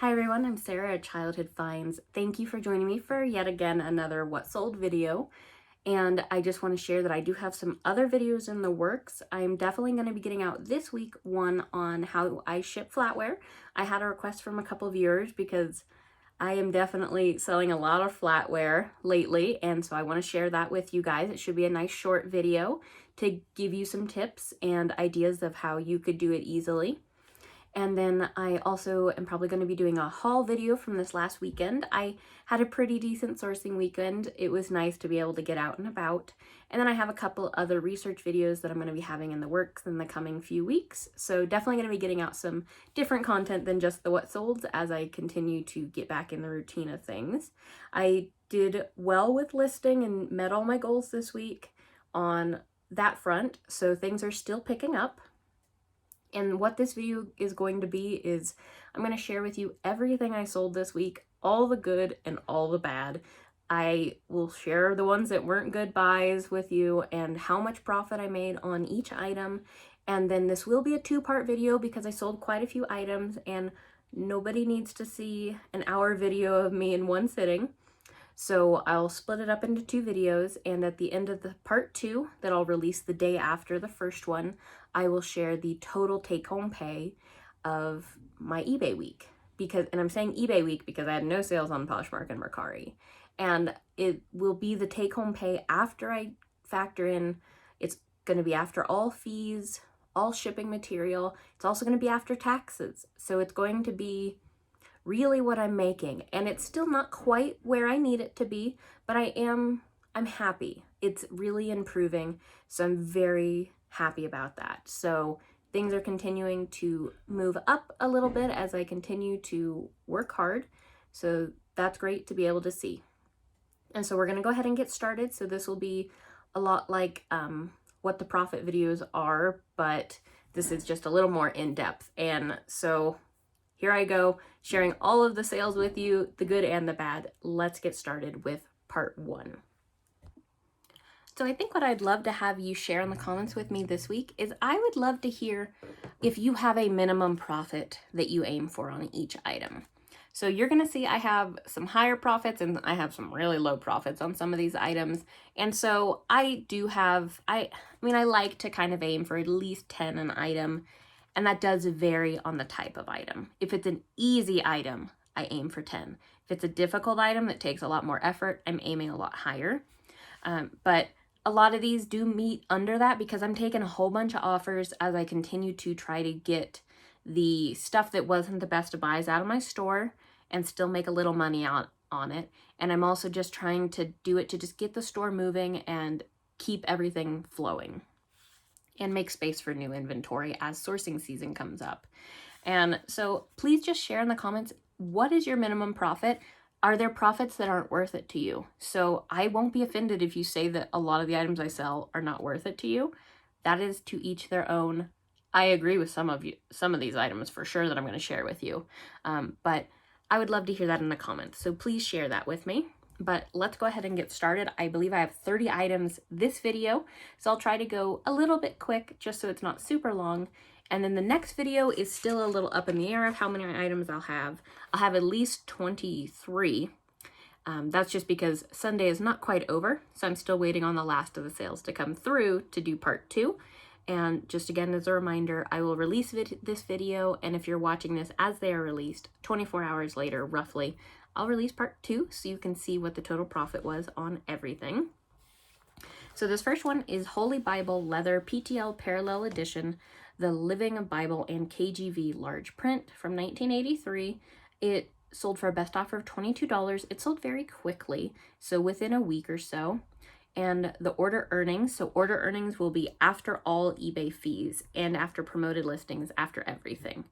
Hi everyone, I'm Sarah at Childhood Finds. Thank you for joining me for yet again another What Sold video. And I just want to share that I do have some other videos in the works. I'm definitely going to be getting out this week one on how I ship flatware. I had a request from a couple of viewers because I am definitely selling a lot of flatware lately, and so I want to share that with you guys. It should be a nice short video to give you some tips and ideas of how you could do it easily. And then I also am probably going to be doing a haul video from this last weekend. I had a pretty decent sourcing weekend. It was nice to be able to get out and about. And then I have a couple other research videos that I'm going to be having in the works in the coming few weeks. So definitely going to be getting out some different content than just the What Solds as I continue to get back in the routine of things. I did well with listing and met all my goals this week on that front. So things are still picking up. And what this video is going to be is I'm going to share with you everything I sold this week, all the good and all the bad. I will share the ones that weren't good buys with you and how much profit I made on each item. And then this will be a two-part video because I sold quite a few items and nobody needs to see an hour video of me in one sitting. So I'll split it up into two videos, and at the end of the part two that I'll release the day after the first one, I will share the total take-home pay of my eBay week. And I'm saying eBay week because I had no sales on Poshmark and Mercari. And it will be the take-home pay after I factor in, it's going to be after all fees, all shipping material. It's also going to be after taxes. So it's going to be really what I'm making, and it's still not quite where I need it to be, but I'm happy. It's really improving, so I'm very happy about that. So things are continuing to move up a little bit as I continue to work hard, so that's great to be able to see. And so we're going to go ahead and get started. So this will be a lot like what the profit videos are, but this is just a little more in-depth. And so here I go, sharing all of the sales with you, the good and the bad. Let's get started with part one. So I think what I'd love to have you share in the comments with me this week is I would love to hear if you have a minimum profit that you aim for on each item. So you're going to see I have some higher profits and I have some really low profits on some of these items. And so I do have, I like to kind of aim for at least 10 an item. And that does vary on the type of item. If it's an easy item, I aim for 10. If it's a difficult item that takes a lot more effort, I'm aiming a lot higher. But a lot of these do meet under that because I'm taking a whole bunch of offers as I continue to try to get the stuff that wasn't the best of buys out of my store and still make a little money on it. And I'm also just trying to do it to just get the store moving and keep everything flowing and make space for new inventory as sourcing season comes up. And so please just share in the comments, what is your minimum profit? Are there profits that aren't worth it to you? So I won't be offended if you say that a lot of the items I sell are not worth it to you. That is to each their own. I agree with some of these items for sure that I'm going to share with you. But I would love to hear that in the comments. So please share that with me. But let's go ahead and get started. I believe I have 30 items this video, so I'll try to go a little bit quick just so it's not super long. And then the next video is still a little up in the air of how many items I'll have. I'll have at least 23. That's just because Sunday is not quite over, so I'm still waiting on the last of the sales to come through to do part two. And just again as a reminder, I will release this video, and if you're watching this as they are released, 24 hours later roughly, I'll release part two so you can see what the total profit was on everything. So this first one is Holy Bible Leather PTL Parallel Edition, the Living Bible and KGV large print from 1983. It sold for a best offer of $22. It sold very quickly, so within a week or so. And the order earnings, so order earnings will be after all eBay fees and after promoted listings, after everything.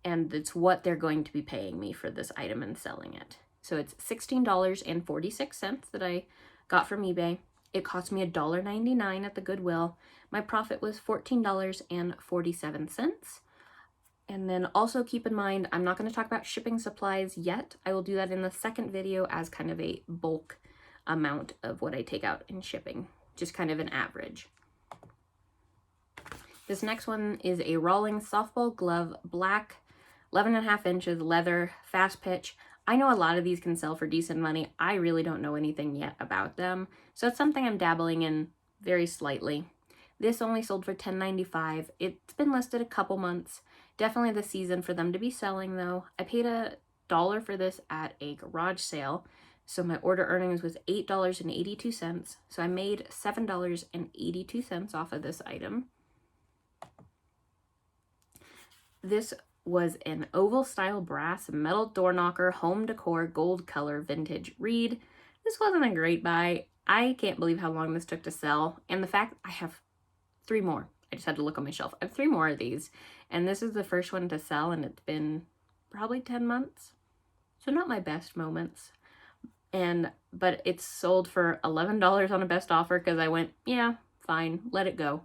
And it's what they're going to be paying me for this item and selling it. So it's $16.46 that I got from eBay. It cost me $1.99 at the Goodwill. My profit was $14.47. And then also keep in mind, I'm not going to talk about shipping supplies yet. I will do that in the second video as kind of a bulk amount of what I take out in shipping, just kind of an average. This next one is a Rawlings softball glove black 11.5 inches, leather, fast pitch. I know a lot of these can sell for decent money. I really don't know anything yet about them, so it's something I'm dabbling in very slightly. This only sold for $10.95. It's been listed a couple months. Definitely the season for them to be selling though. I paid $1 for this at a garage sale. So my order earnings was $8.82. So I made $7.82 off of this item. This was an oval style brass metal door knocker, home decor, gold color vintage reed. This wasn't a great buy. I can't believe how long this took to sell. And the fact I have 3 more. I just had to look on my shelf. I have 3 more of these. And this is the first one to sell, and it's been probably 10 months. So not my best moments. But it's sold for $11 on a best offer because I went, yeah, fine, let it go.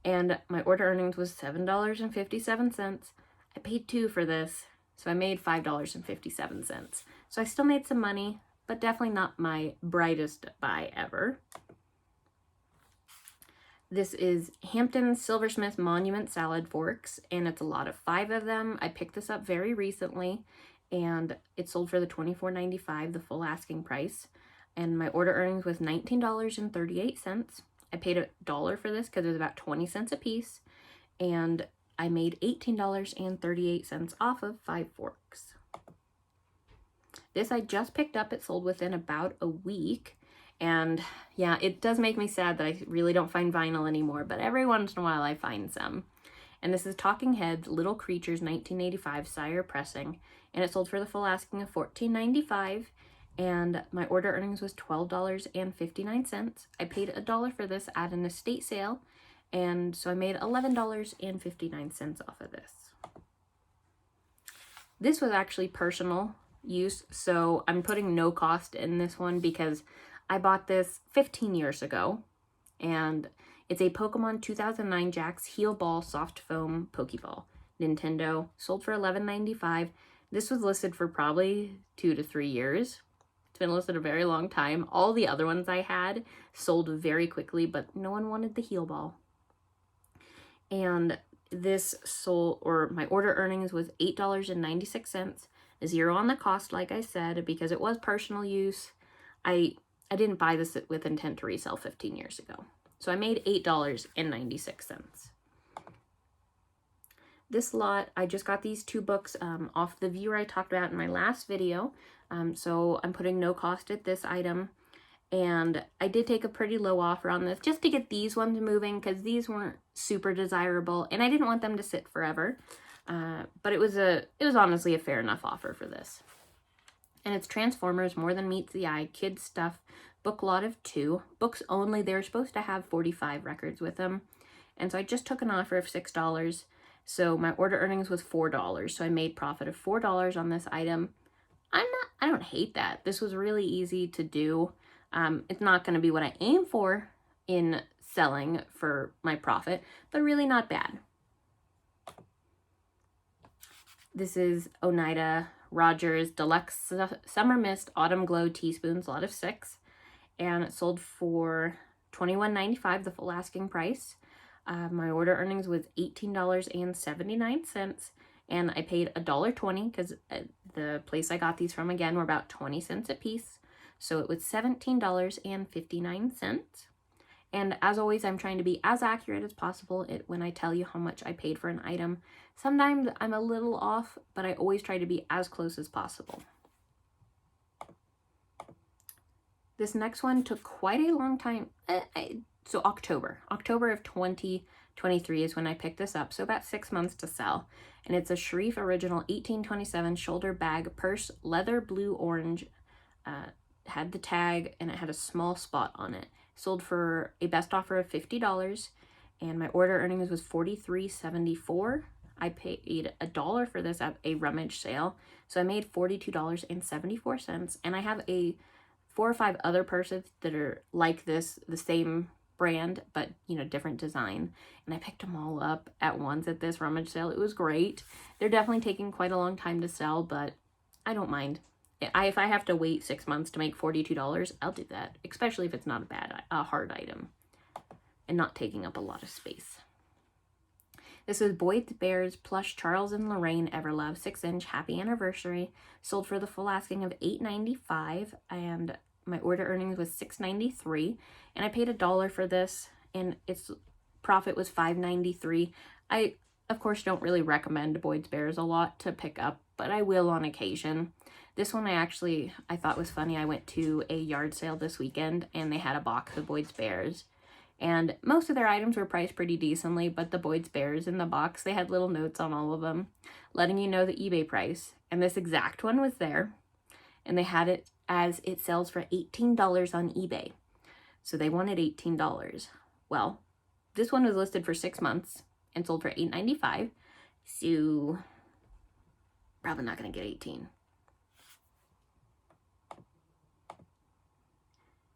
And my order earnings was $7.57. I paid $2 for this, so I made $5.57. So I still made some money, but definitely not my brightest buy ever. This is Hampton Silversmith Monument Salad Forks, and it's a lot of 5 of them. I picked this up very recently, and it sold for the $24.95, the full asking price. And my order earnings was $19.38. I paid $1 for this because it was about 20 cents a piece, and I made $18.38 off of 5 forks. This I just picked up. It sold within about a week. And yeah, it does make me sad that I really don't find vinyl anymore, but every once in a while I find some. And this is Talking Heads Little Creatures 1985 Sire Pressing, and it sold for the full asking of $14.95, and my order earnings was $12.59. I paid $1 for this at an estate sale, and so I made $11.59 off of this. This was actually personal use, so I'm putting no cost in this one because I bought this 15 years ago, and it's a Pokemon 2009 Jax Heal Ball Soft Foam Pokeball. Nintendo, sold for $11.95. This was listed for probably 2 to 3 years. It's been listed a very long time. All the other ones I had sold very quickly, but no one wanted the Heal Ball. And this sold, or my order earnings was $8.96. 0 on the cost, like I said, because it was personal use. I didn't buy this with intent to resell 15 years ago. So I made $8.96. This lot, I just got these 2 books off the viewer I talked about in my last video. So I'm putting no cost at this item. And I did take a pretty low offer on this just to get these ones moving because these weren't super desirable and I didn't want them to sit forever. But it was honestly a fair enough offer for this. And it's Transformers More Than Meets the Eye, kids stuff, book lot of 2. Books only, they're supposed to have 45 records with them. And so I just took an offer of $6. So my order earnings was $4. So I made profit of $4 on this item. I don't hate that. This was really easy to do. It's not going to be what I aim for in selling for my profit, but really not bad. This is Onida Rogers Deluxe Summer Mist Autumn Glow Teaspoons, lot of 6. And it sold for $21.95, the full asking price. My order earnings was $18.79. And I paid $1.20 because the place I got these from, again, were about 20 cents a piece. So it was $17.59. And as always, I'm trying to be as accurate as possible when I tell you how much I paid for an item. Sometimes I'm a little off, but I always try to be as close as possible. This next one took quite a long time. So October of 2023 is when I picked this up. So about 6 months to sell. And it's a Sharie original 1827 shoulder bag purse, leather blue orange. Had the tag and it had a small spot on it. Sold for a best offer of $50, and my order earnings was $43.74. I paid $1 for this at a rummage sale, so I made $42.74. And I have 4 or 5 other purses that are like this, the same brand, but different design. And I picked them all up at once at this rummage sale. It was great. They're definitely taking quite a long time to sell, but I don't mind. If I have to wait 6 months to make $42, I'll do that, especially if it's not a hard item and not taking up a lot of space. This is Boyd's Bears Plush Charles and Lorraine Everlove 6-inch Happy Anniversary. Sold for the full asking of $8.95, and my order earnings was $6.93, and I paid $1 for this, and its profit was $5.93. I, of course, don't really recommend Boyd's Bears a lot to pick up, but I will on occasion. This one I thought was funny. I went to a yard sale this weekend, and they had a box of Boyd's Bears. And most of their items were priced pretty decently, but the Boyd's Bears in the box, they had little notes on all of them, letting you know the eBay price. And this exact one was there, and they had it as it sells for $18 on eBay. So they wanted $18. Well, this one was listed for 6 months and sold for $8.95. So probably not going to get 18.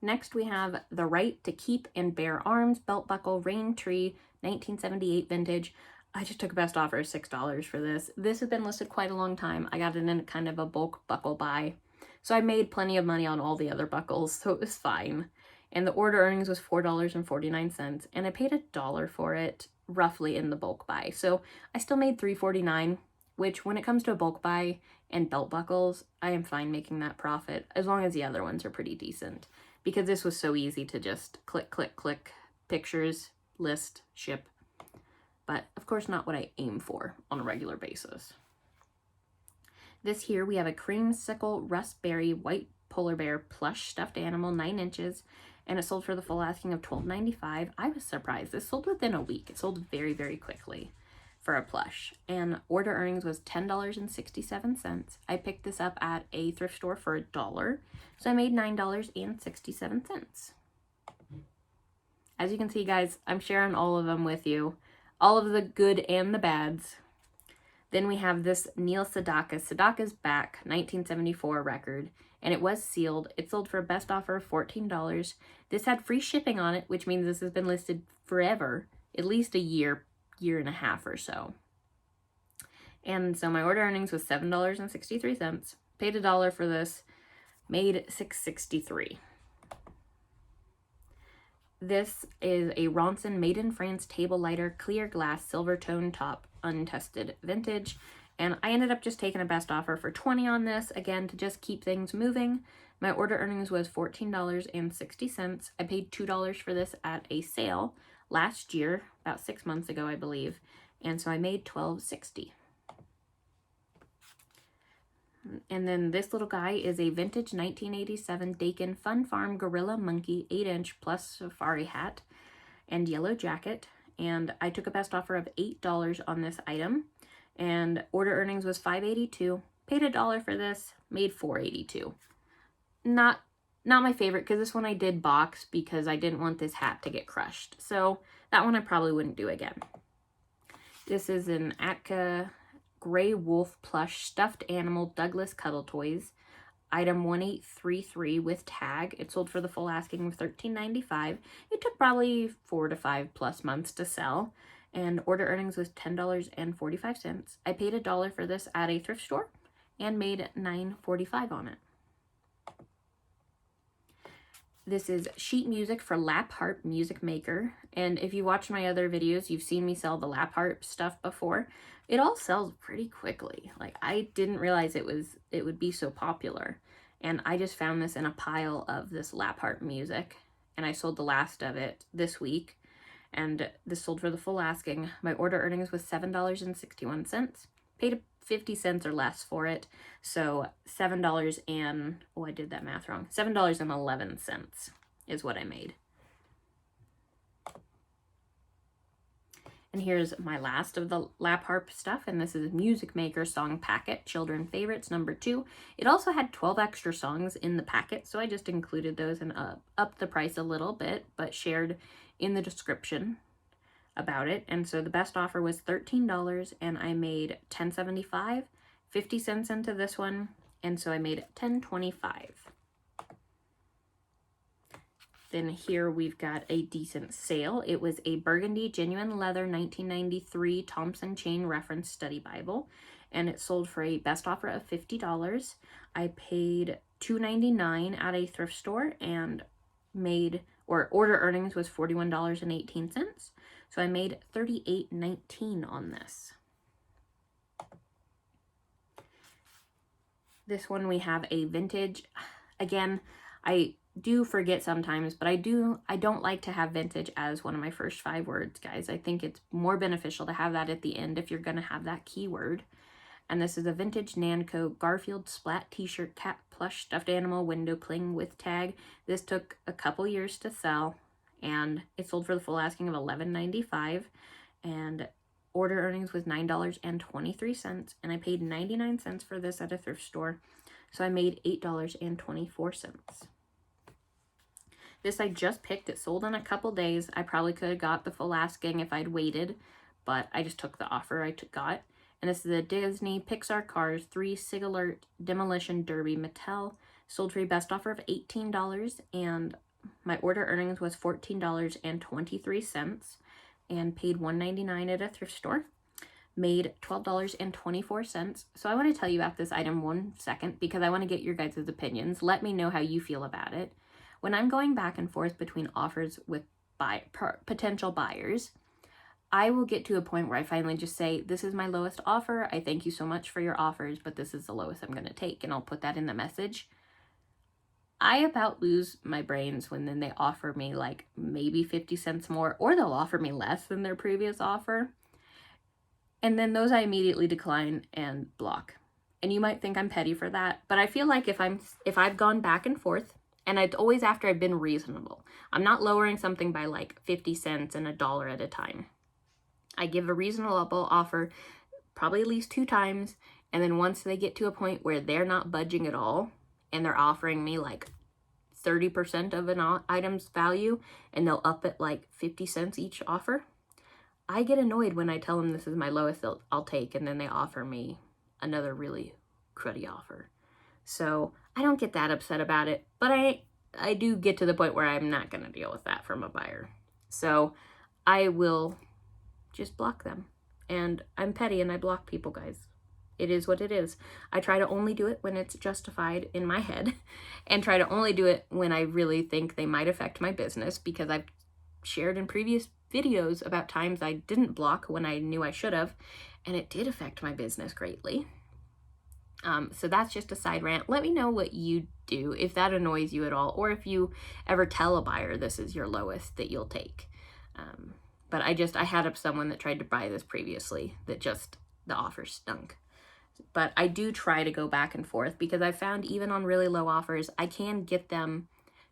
Next, we have the Right to Keep and Bear Arms Belt Buckle Rain Tree 1978 vintage. I just took a best offer of $6 for this. This has been listed quite a long time. I got it in kind of a bulk buckle buy. So I made plenty of money on all the other buckles, so it was fine. And the order earnings was $4.49, and I paid $1 for it roughly in the bulk buy. So I still made $3.49, which when it comes to a bulk buy and belt buckles, I am fine making that profit as long as the other ones are pretty decent. Because this was so easy to just click, click, click, pictures, list, ship. But of course not what I aim for on a regular basis. This here, we have a creamsicle raspberry white polar bear plush stuffed animal, 9 inches. And it sold for the full asking of $12.95. I was surprised. This sold within a week. It sold very, very quickly for a plush. And order earnings was $10.67. I picked this up at a thrift store for $1. So I made $9.67. As you can see, guys, I'm sharing all of them with you. All of the good and the bads. Then we have this Neil Sedaka's Back 1974 record. And it was sealed. It sold for a best offer of $14. This had free shipping on it, which means this has been listed forever. At least a year and a half or so. And so my order earnings was $7.63. Paid $1 for this. Made $6.63. This is a Ronson Made in France table lighter, clear glass, silver tone top, untested vintage. And I ended up just taking a best offer for $20 on this, again, to just keep things moving. My order earnings was $14.60. I paid $2 for this at a sale last year, about 6 months ago, I believe. And so I made $12.60. And then this little guy is a vintage 1987 Dakin Fun Farm Gorilla Monkey 8-inch plus safari hat and yellow jacket. And I took a best offer of $8 on this item. And order earnings was $5.82. Paid $1 for this. Made $4.82. Not my favorite, because this one I did box because I didn't want this hat to get crushed. So that one I probably wouldn't do again. This is an Atka Gray Wolf Plush Stuffed Animal Douglas Cuddle Toys. Item 1833 with tag. It sold for the full asking of $13.95. It took probably 4 to 5 plus months to sell. And order earnings was $10.45. I paid $1 for this at a thrift store and made $9.45 on it. This is sheet music for Lap Harp Music Maker. And if you watch my other videos, you've seen me sell the Lap Harp stuff before. It all sells pretty quickly. Like, I didn't realize it would be so popular. And I just found this in a pile of this Lap Harp music. And I sold the last of it this week. And this sold for the full asking. My order earnings was $7.61. Paid 50 cents or less for it. So $7 and, oh, I did that math wrong. $7.11 is what I made. And here's my last of the Lap Harp stuff, and this is Music Maker Song Packet, Children Favorites, number 2. It also had 12 extra songs in the packet, so I just included those and upped the price a little bit, but shared in the description about it. And so the best offer was $13, and I made $10.75, 50 cents into this one, and so I made $10.25. Then here we've got a decent sale. It was a burgundy genuine leather 1993 Thompson Chain Reference Study Bible, and it sold for a best offer of $50. I paid $2.99 at a thrift store and order earnings was $41.18. So I made $38.19 on this. This one we have a vintage. Again, I do forget sometimes, but I don't like to have vintage as one of my first 5 words, guys. I think it's more beneficial to have that at the end if you're going to have that keyword. And this is a vintage Nanco Garfield splat t-shirt, cat plush stuffed animal window cling with tag. This took a couple years to sell, and it sold for the full asking of $11.95, and order earnings was $9.23, and I paid 99 cents for this at a thrift store, so I made $8.24. This I just picked. It sold in a couple days. I probably could have got the full asking if I'd waited, but I just took the offer I got. And this is a Disney Pixar Cars 3 Sig Alert Demolition Derby Mattel. Sold for a best offer of $18, and my order earnings was $14.23, and paid $1.99 at a thrift store. Made $12.24. So I want to tell you about this item 1 second because I want to get your guys' opinions. Let me know how you feel about it. When I'm going back and forth between offers with potential buyers, I will get to a point where I finally just say, this is my lowest offer. I thank you so much for your offers, but this is the lowest I'm going to take. And I'll put that in the message. I about lose my brains when then they offer me like maybe 50 cents more, or they'll offer me less than their previous offer. And then those I immediately decline and block. And you might think I'm petty for that, but I feel like if I've gone back and forth, and it's always after I've been reasonable. I'm not lowering something by like 50 cents and $1 at a time. I give a reasonable offer probably at least 2 times, and then once they get to a point where they're not budging at all and they're offering me like 30% of an item's value and they'll up it like 50 cents each offer, I get annoyed when I tell them this is my lowest I'll take, and then they offer me another really cruddy offer. So I don't get that upset about it, but I do get to the point where I'm not going to deal with that from a buyer. So I will just block them. And I'm petty and I block people, guys. It is what it is. I try to only do it when it's justified in my head, and try to only do it when I really think they might affect my business, because I've shared in previous videos about times I didn't block when I knew I should have, and it did affect my business greatly. So that's just a side rant. Let me know what you do, if that annoys you at all, or if you ever tell a buyer this is your lowest that you'll take. But I had someone that tried to buy this previously that just, the offer stunk. But I do try to go back and forth, because I found even on really low offers, I can get them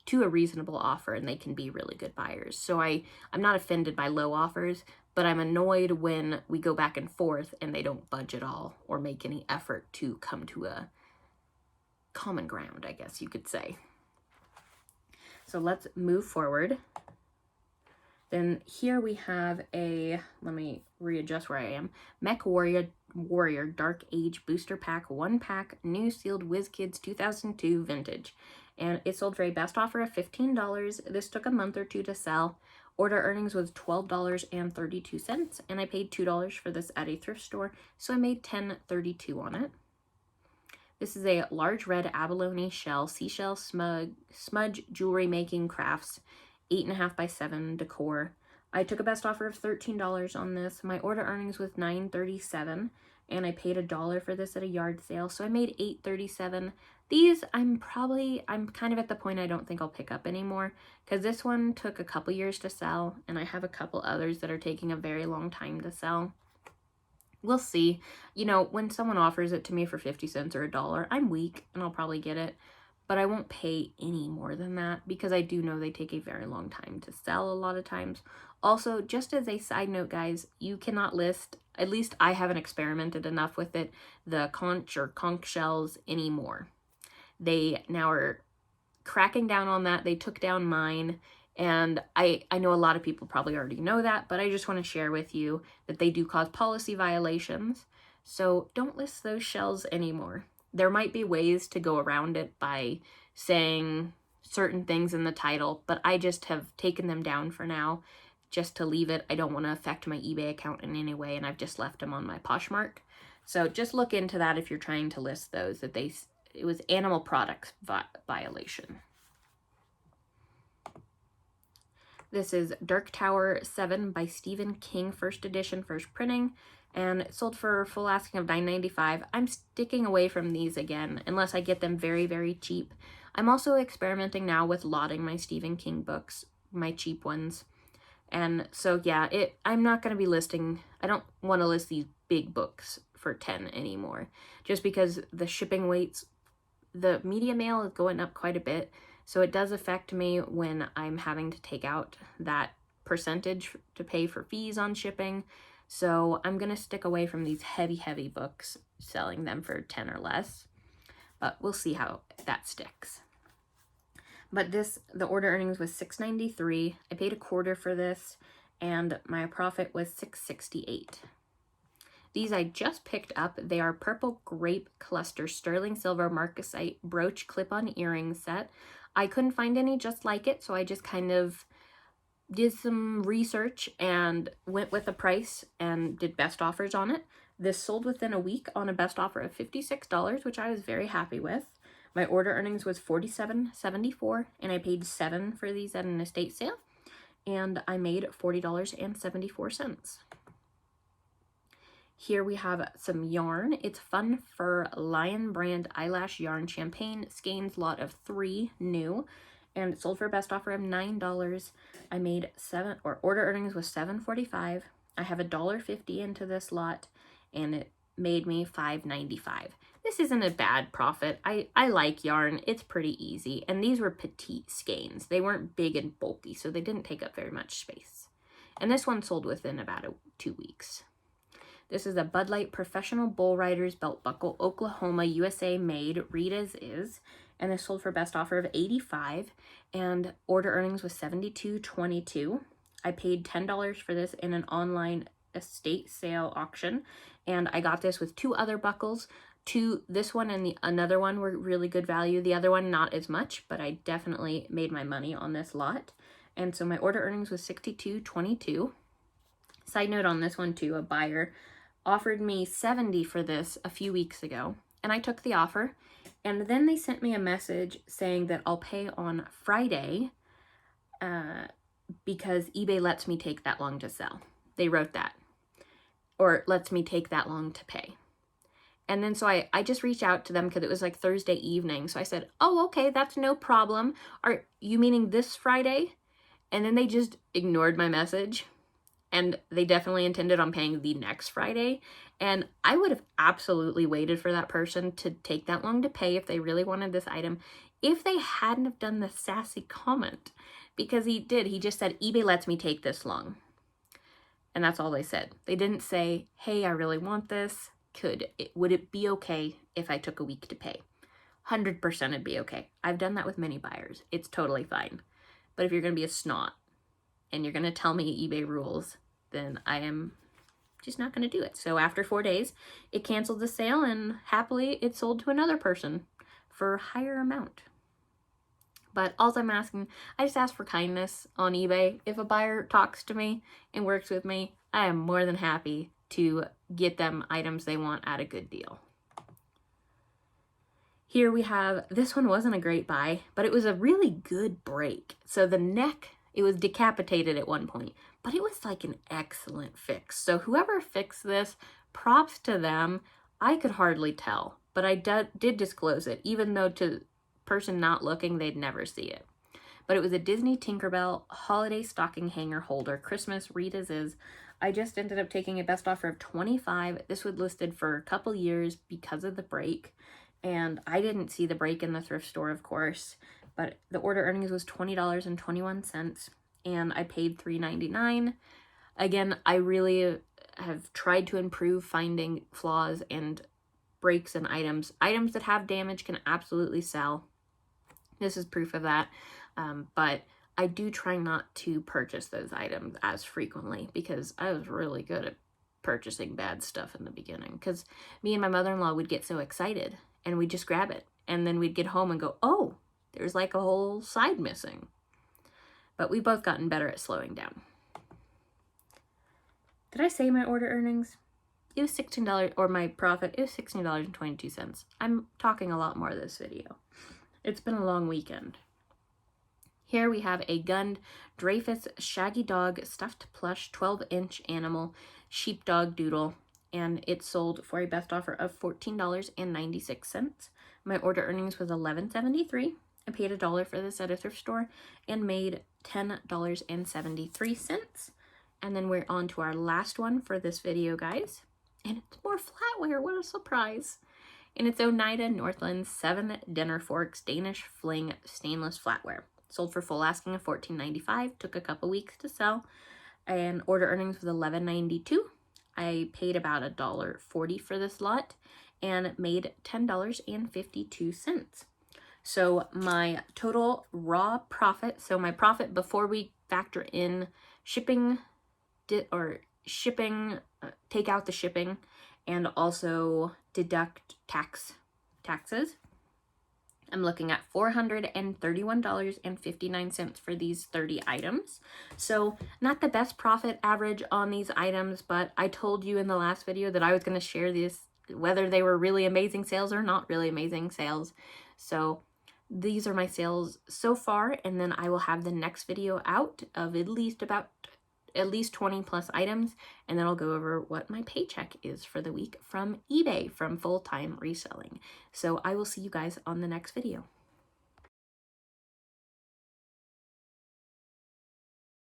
to a reasonable offer and they can be really good buyers. So I'm not offended by low offers, but I'm annoyed when we go back and forth and they don't budge at all or make any effort to come to a common ground, I guess you could say. So let's move forward. Then here we have let me readjust where I am, Mech Warrior Dark Age Booster Pack, 1-pack, new sealed WizKids 2002 vintage. And it sold for a best offer of $15. This took a month or 2 to sell. Order earnings was $12.32, and I paid $2 for this at a thrift store, so I made $10.32 on it. This is a large red abalone shell seashell smudge jewelry making crafts, 8.5 by 7 decor. I took a best offer of $13 on this. My order earnings was $9.37, and I paid $1 for this at a yard sale, so I made $8.37. These, I'm kind of at the point I don't think I'll pick up anymore, because this one took a couple years to sell, and I have a couple others that are taking a very long time to sell. We'll see. You know, when someone offers it to me for 50 cents or $1, I'm weak, and I'll probably get it. But I won't pay any more than that, because I do know they take a very long time to sell a lot of times. Also, just as a side note, guys, you cannot list, at least I haven't experimented enough with it, the conch or conch shells anymore. They now are cracking down on that. They took down mine, and I know a lot of people probably already know that, but I just want to share with you that they do cause policy violations. So don't list those shells anymore. There might be ways to go around it by saying certain things in the title, but I just have taken them down for now just to leave it. I don't want to affect my eBay account in any way, and I've just left them on my Poshmark. So just look into that if you're trying to list those, that it was animal products violation. This is Dark Tower 7 by Stephen King, first edition, first printing, and it sold for full asking of $9.95. I'm sticking away from these again, unless I get them very, very cheap. I'm also experimenting now with lotting my Stephen King books, my cheap ones. And so, yeah, I'm not going to be listing, I don't want to list these big books for $10 anymore, just because the shipping weights, the media mail is going up quite a bit. So it does affect me when I'm having to take out that percentage to pay for fees on shipping. So I'm going to stick away from these heavy, heavy books, selling them for 10 or less. But we'll see how that sticks. But the order earnings was $6.93. I paid $0.25 for this, and my profit was $6.68. These I just picked up. They are Purple Grape Cluster Sterling Silver Marcasite Brooch Clip-On Earring Set. I couldn't find any just like it, so I just kind of did some research and went with the price and did best offers on it. This sold within a week on a best offer of $56, which I was very happy with. My order earnings was $47.74, and I paid $7 for these at an estate sale, and I made $40.74. Here we have some yarn. It's Fun Fur Lion brand eyelash yarn champagne skeins, lot of 3 new, and it sold for a best offer of $9. I made order earnings was $7.45. I have $1.50 into this lot, and it made me $5.95. This isn't a bad profit. I like yarn. It's pretty easy, and these were petite skeins. They weren't big and bulky, so they didn't take up very much space. And this one sold within about 2 weeks. This is a Bud Light Professional Bull Riders Belt Buckle, Oklahoma, USA made, read as is, and this sold for best offer of $85, and order earnings was $72.22. I paid $10 for this in an online estate sale auction, and I got this with 2 other buckles. This one and another one were really good value. The other one not as much, but I definitely made my money on this lot. And so my order earnings was $62.22. Side note on this one too, a buyer offered me $70 for this a few weeks ago, and I took the offer, and then they sent me a message saying that I'll pay on Friday because eBay lets me take that long to sell. They wrote that, or lets me take that long to pay. And then so I just reached out to them because it was like Thursday evening. So I said, oh, okay, that's no problem. Are you meaning this Friday? And then they just ignored my message. And they definitely intended on paying the next Friday. And I would have absolutely waited for that person to take that long to pay if they really wanted this item, if they hadn't have done the sassy comment. Because he just said, eBay lets me take this long. And that's all they said. They didn't say, hey, I really want this. Would it be okay if I took a week to pay? 100% it'd be okay. I've done that with many buyers. It's totally fine. But if you're going to be a snot and you're going to tell me eBay rules, then I am just not going to do it. So after 4 days, it canceled the sale, and happily it sold to another person for a higher amount. But all I'm asking, I just ask for kindness on eBay. If a buyer talks to me and works with me, I am more than happy to get them items they want at a good deal. Here we have, this one wasn't a great buy, but it was a really good break. So the neck, it was decapitated at one point, but it was like an excellent fix. So whoever fixed this, props to them. I could hardly tell, but I did disclose it, even though to person not looking, they'd never see it. But it was a Disney Tinkerbell holiday stocking hanger holder, Christmas, read as is. I just ended up taking a best offer of $25. This was listed for a couple years because of the break, and I didn't see the break in the thrift store, of course, but the order earnings was $20.21, and I paid $3.99. Again, I really have tried to improve finding flaws and breaks in items. Items that have damage can absolutely sell. This is proof of that, but I do try not to purchase those items as frequently because I was really good at purchasing bad stuff in the beginning, because me and my mother-in-law would get so excited and we'd just grab it, and then we'd get home and go, oh, there's like a whole side missing. But we've both gotten better at slowing down. Did I say my order earnings? It was $16, or my profit, it was $16.22. I'm talking a lot more this video. It's been a long weekend. Here we have a Gund Dreyfus Shaggy Dog Stuffed Plush 12-inch Animal Sheepdog Doodle, and it sold for a best offer of $14.96. My order earnings was $11.73. I paid $1 for this at a thrift store and made $10.73. And then we're on to our last one for this video, guys. And it's more flatware. What a surprise. And it's Onida Northland 7 Dinner Forks Danish Fling Stainless Flatware. Sold for full asking of $14.95. Took a couple weeks to sell. And order earnings was $11.92. I paid about $1.40 for this lot and made $10.52. So my total raw profit, so my profit before we factor in shipping, take out the shipping, and also deduct taxes, I'm looking at $431.59 for these 30 items. So not the best profit average on these items, but I told you in the last video that I was going to share this, whether they were really amazing sales or not really amazing sales. So these are my sales so far, and then I will have the next video out of at least 20 plus items, and then I'll go over what my paycheck is for the week from eBay from full-time reselling. So I will see you guys on the next video.